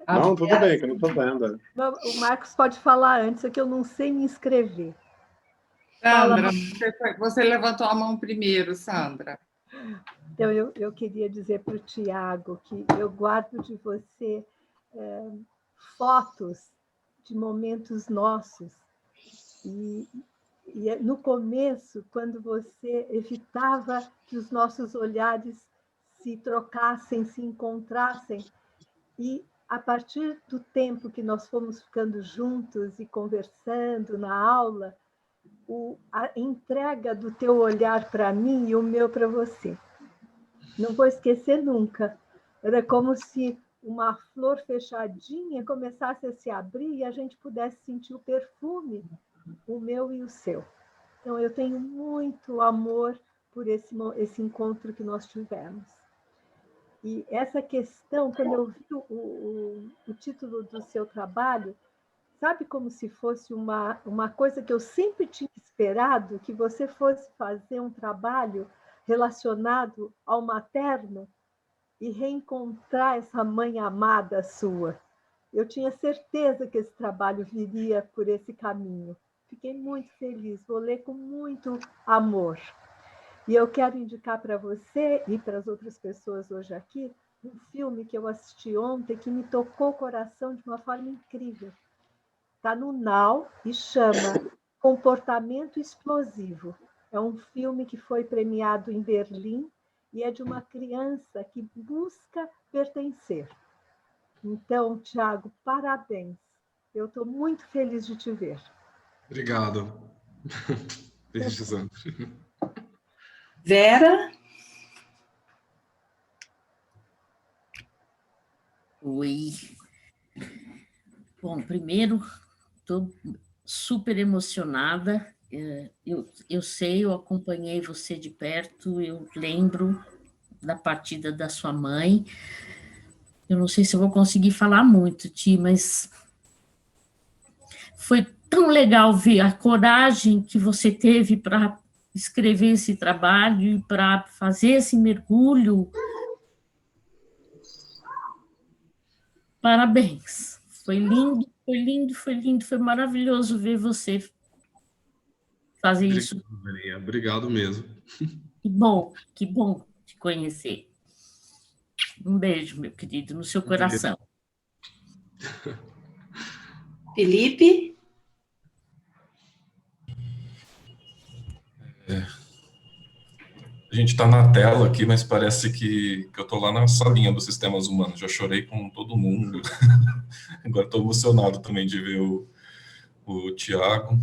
Não, tudo bem, que eu não estou vendo. O Marcos pode falar antes, é que eu não sei me inscrever. Sandra, você levantou a mão primeiro, Sandra. Então, eu queria dizer para o Tiago que eu guardo de você fotos de momentos nossos. E no começo, quando você evitava que os nossos olhares se trocassem, se encontrassem, e a partir do tempo que nós fomos ficando juntos e conversando na aula, a entrega do teu olhar para mim e o meu para você. Não vou esquecer nunca. Era como se uma flor fechadinha começasse a se abrir e a gente pudesse sentir o perfume, o meu e o seu. Então, eu tenho muito amor por esse encontro que nós tivemos. E essa questão, quando eu vi o título do seu trabalho, sabe, como se fosse uma coisa que eu sempre tinha esperado, que você fosse fazer um trabalho relacionado ao materno e reencontrar essa mãe amada sua. Eu tinha certeza que esse trabalho viria por esse caminho. Fiquei muito feliz, vou ler com muito amor. E eu quero indicar para você e para as outras pessoas hoje aqui um filme que eu assisti ontem que me tocou o coração de uma forma incrível. Está no Now e chama Comportamento Explosivo. É um filme que foi premiado em Berlim e é de uma criança que busca pertencer. Então, Tiago, parabéns. Eu estou muito feliz de te ver. Obrigado. Beijo, Sandra. Vera? Oi. Bom, primeiro, estou super emocionada. Eu sei, eu acompanhei você de perto, eu lembro da partida da sua mãe. Eu não sei se eu vou conseguir falar muito, Ti, mas foi tão legal ver a coragem que você teve para escrever esse trabalho e para fazer esse mergulho. Parabéns. Foi lindo, foi lindo, foi lindo, foi maravilhoso ver você fazer isso. Maria. Obrigado mesmo. Que bom te conhecer. Um beijo, meu querido, no seu coração. Felipe? A gente está na tela aqui, mas parece que eu estou lá na salinha dos sistemas humanos. Já chorei com todo mundo. Agora estou emocionado também de ver o Tiago.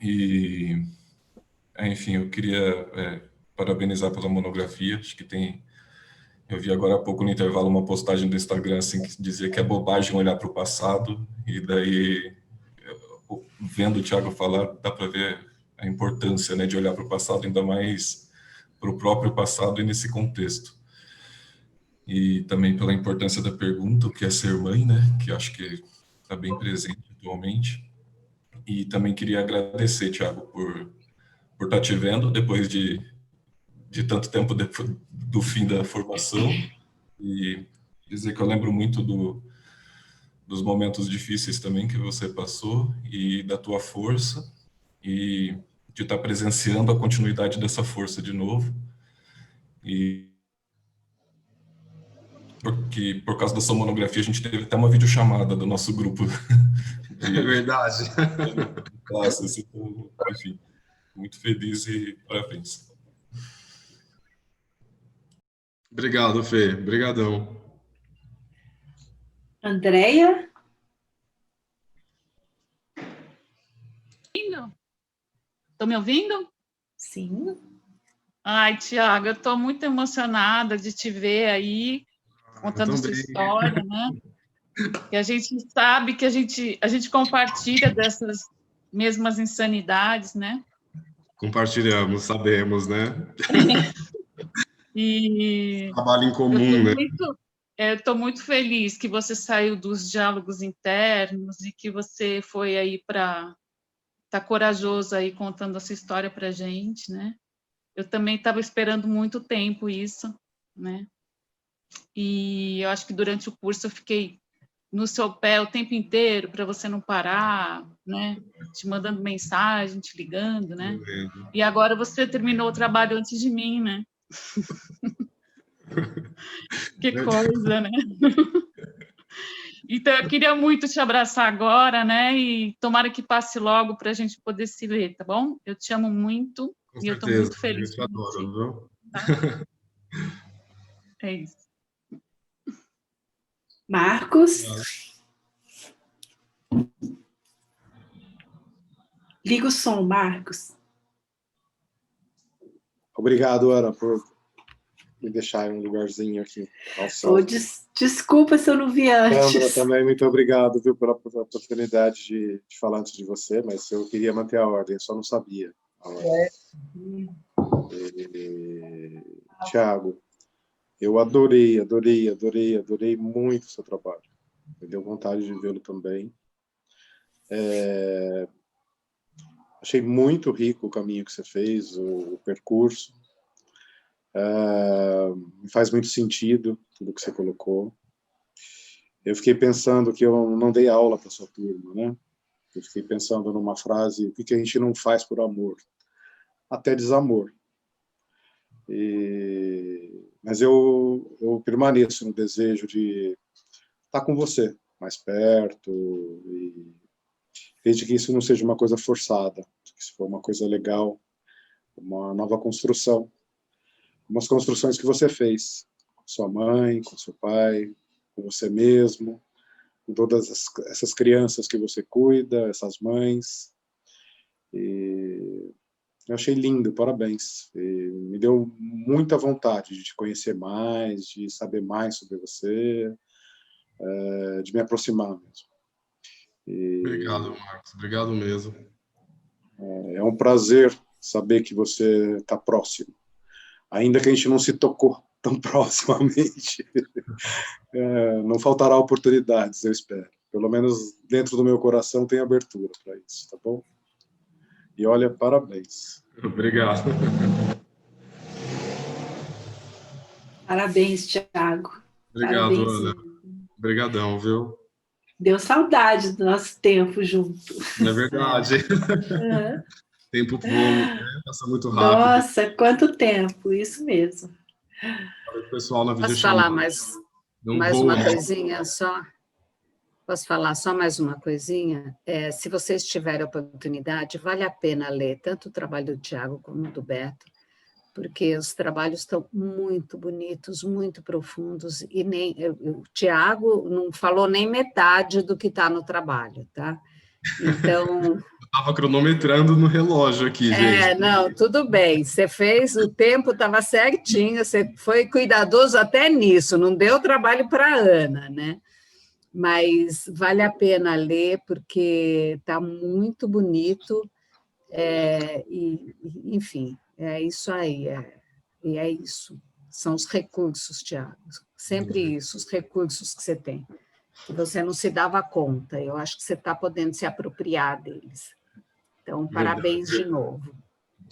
E, enfim, eu queria parabenizar pela monografia. Acho que tem... Eu vi agora há pouco no intervalo uma postagem do Instagram assim, que dizia que é bobagem olhar para o passado. E daí, vendo o Tiago falar, dá para ver a importância, né, de olhar para o passado, ainda mais para o próprio passado e nesse contexto. E também pela importância da pergunta, o que é ser mãe, né, que acho que está bem presente atualmente. E também queria agradecer, Tiago, por estar te vendo depois de de tanto tempo depois do fim da formação, e dizer que eu lembro muito dos momentos difíceis também que você passou, e da tua força, e de estar presenciando a continuidade dessa força de novo. E porque, por causa da sua monografia, a gente teve até uma videochamada do nosso grupo. É verdade. Classe, assim, então, enfim, muito feliz e parabéns. Obrigado, Fê. Obrigadão. Andréia? Estão me ouvindo? Sim. Ai, Tiago, eu estou muito emocionada de te ver aí, contando sua história, né? E a gente sabe que a gente compartilha dessas mesmas insanidades, né? Compartilhamos, sabemos, né? E trabalho em comum, né? Eu estou muito feliz que você saiu dos diálogos internos e que você foi aí para estar corajoso aí contando essa história para a gente, né? Eu também estava esperando muito tempo isso, né? E eu acho que durante o curso eu fiquei no seu pé o tempo inteiro para você não parar, né? Te mandando mensagem, te ligando, né? E agora você terminou o trabalho antes de mim, né? Que coisa, né? Então, eu queria muito te abraçar agora, né? E tomara que passe logo para a gente poder se ler, tá bom? Eu te amo muito e eu estou muito feliz. Eu te adoro, viu? Tá? É isso. Marcos? Liga o som, Marcos. Obrigado, Ana, por me deixar em um lugarzinho aqui. Desculpa se eu não vi antes. Sandra, também muito obrigado, viu, pela oportunidade de falar antes de você, mas eu queria manter a ordem, eu só não sabia. Tiago, eu adorei muito o seu trabalho. Me deu vontade de vê-lo também. Achei muito rico o caminho que você fez, o percurso. Faz muito sentido tudo que você colocou. Eu fiquei pensando que eu não dei aula para sua turma, né? Eu fiquei pensando numa frase: o que a gente não faz por amor? Até desamor. Mas eu permaneço no desejo de estar com você, mais perto, e desde que isso não seja uma coisa forçada, que isso for uma coisa legal, uma nova construção. Umas construções que você fez, com sua mãe, com seu pai, com você mesmo, com todas essas crianças que você cuida, essas mães. E eu achei lindo, parabéns. E me deu muita vontade de te conhecer mais, de saber mais sobre você, de me aproximar mesmo. Obrigado, Marcos. Obrigado mesmo. É um prazer saber que você está próximo. Ainda que a gente não se tocou tão proximamente, não faltará oportunidades, eu espero. Pelo menos dentro do meu coração tem abertura para isso, tá bom? E olha, parabéns. Obrigado. Parabéns, Tiago. Obrigado, parabéns, Ana. Obrigadão, viu? Deu saudade do nosso tempo junto. É verdade. Tempo voa, né? Passa muito rápido. Nossa, quanto tempo, isso mesmo. O pessoal na Posso falar mais uma coisinha só? Posso falar só mais uma coisinha? Se vocês tiverem oportunidade, vale a pena ler tanto o trabalho do Tiago como do Beto, porque os trabalhos estão muito bonitos, muito profundos, e o Tiago não falou nem metade do que está no trabalho, tá? Então... Estava cronometrando no relógio aqui, gente. Não, tudo bem. Você fez, o tempo estava certinho, você foi cuidadoso até nisso, não deu trabalho para a Ana, né? Mas vale a pena ler, porque está muito bonito, enfim, é isso aí, e é isso. São os recursos, Tiago, sempre isso, os recursos que você tem, que você não se dava conta, eu acho que você está podendo se apropriar deles. Então, parabéns de novo.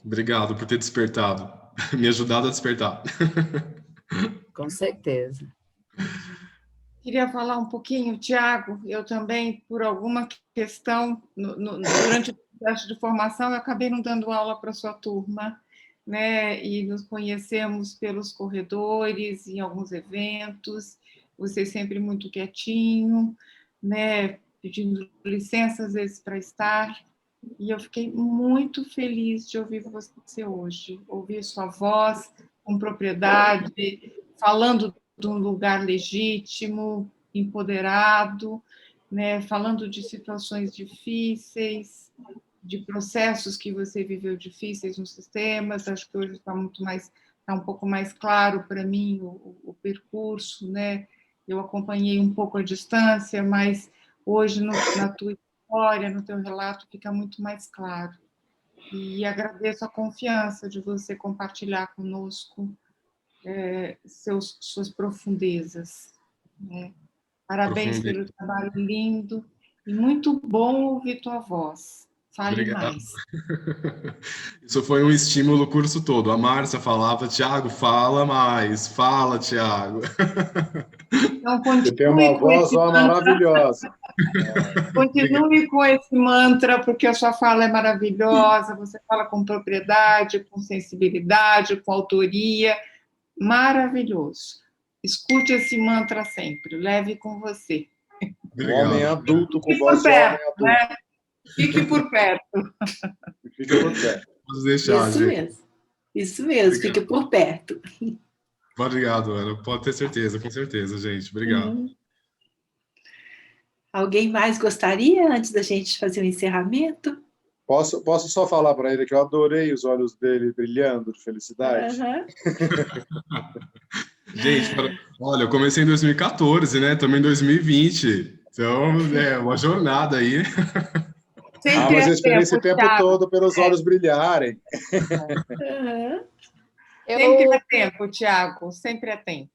Obrigado por ter despertado. me ajudado a despertar. Com certeza. Queria falar um pouquinho, Tiago, eu também, por alguma questão, durante o processo de formação, eu acabei não dando aula para a sua turma, né? E nos conhecemos pelos corredores, em alguns eventos, você sempre muito quietinho, né? Pedindo licença, às vezes, para estar, e eu fiquei muito feliz de ouvir você hoje, ouvir sua voz com propriedade, falando de um lugar legítimo, empoderado, né? Falando de situações difíceis, de processos que você viveu difíceis nos sistemas. Acho que hoje está um pouco mais claro para mim o percurso, né? Eu acompanhei um pouco à distância, mas hoje na tua história, no teu relato, fica muito mais claro. E agradeço a confiança de você compartilhar conosco suas profundezas, né? Parabéns pelo trabalho lindo e muito bom ouvir tua voz. Fale Obrigado. mais. Isso foi um estímulo o curso todo. A Márcia falava, Tiago, fala mais, fala, Tiago. Então, Você tem uma voz maravilhosa. Continue com esse mantra, porque a sua fala é maravilhosa, você fala com propriedade, com sensibilidade, com autoria. Maravilhoso. Escute esse mantra sempre, leve com você. Obrigado. Homem adulto com voz de homem adulto. Né? Fique por perto. Fique por perto. Vamos deixar, Isso gente. mesmo. Isso mesmo, fique por perto. Obrigado, Ana. Pode ter certeza, com certeza, gente. Obrigado. Alguém mais gostaria, antes da gente fazer o encerramento? Posso só falar para ele que eu adorei os olhos dele brilhando de felicidade? Gente, olha, eu comecei em 2014, né? Também em 2020. Então, é uma jornada aí. Mas eu esperei esse tempo todo pelos olhos brilharem. Sempre é tempo, Tiago, sempre é tempo.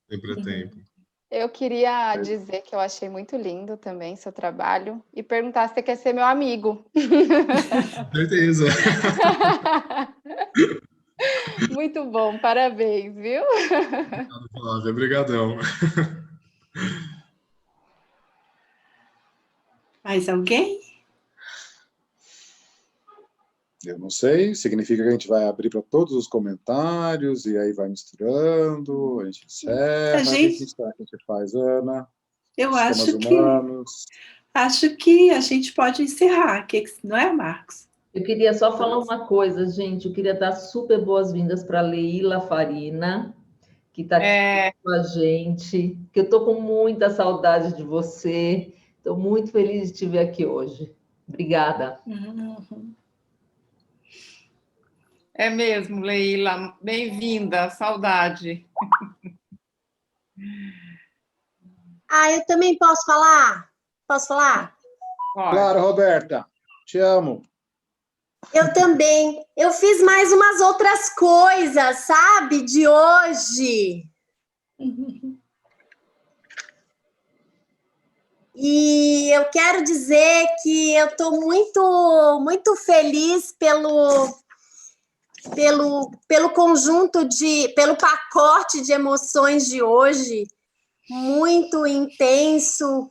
Sempre é tempo. Eu queria dizer que eu achei muito lindo também seu trabalho e perguntar se você quer ser meu amigo. Com certeza. Muito bom, parabéns, viu? Obrigado, Flávia. Obrigadão. Mais alguém? Eu não sei, significa que a gente vai abrir para todos os comentários e aí vai misturando, a gente encerra. O que a gente faz, Ana? Eu acho que a gente pode encerrar, não é, Marcos? Eu queria só falar uma coisa, gente. Eu queria dar super boas-vindas para a Leila Farina, que está aqui com a gente, que eu estou com muita saudade de você. Estou muito feliz de te ver aqui hoje. Obrigada. É mesmo, Leila. Bem-vinda, saudade. Eu também posso falar? Posso falar? Pode. Claro, Roberta. Te amo. Eu também. Eu fiz mais umas outras coisas, sabe? De hoje. E eu quero dizer que eu estou muito, muito feliz pelo conjunto pelo pacote de emoções de hoje, muito intenso,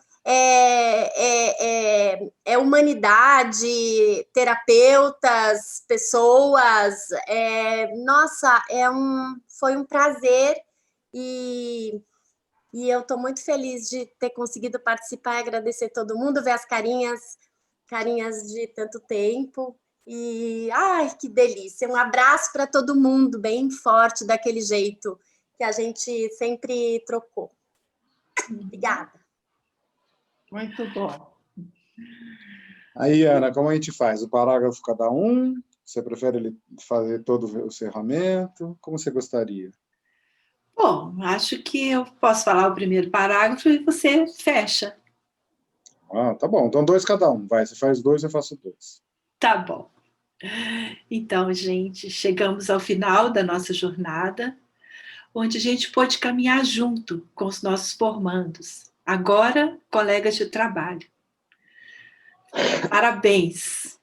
humanidade, terapeutas, pessoas, nossa, foi um prazer e eu estou muito feliz de ter conseguido participar e agradecer todo mundo, ver as carinhas de tanto tempo. E, que delícia! Um abraço para todo mundo, bem forte, daquele jeito que a gente sempre trocou. Obrigada. Muito bom. Aí, Ana, como a gente faz? O parágrafo cada um? Você prefere ele fazer todo o encerramento? Como você gostaria? Bom, acho que eu posso falar o primeiro parágrafo e você fecha. Tá bom. Então, 2 cada um. Vai, você faz 2, eu faço 2. Tá bom. Então, gente, chegamos ao final da nossa jornada, onde a gente pôde caminhar junto com os nossos formandos, agora colegas de trabalho. Parabéns!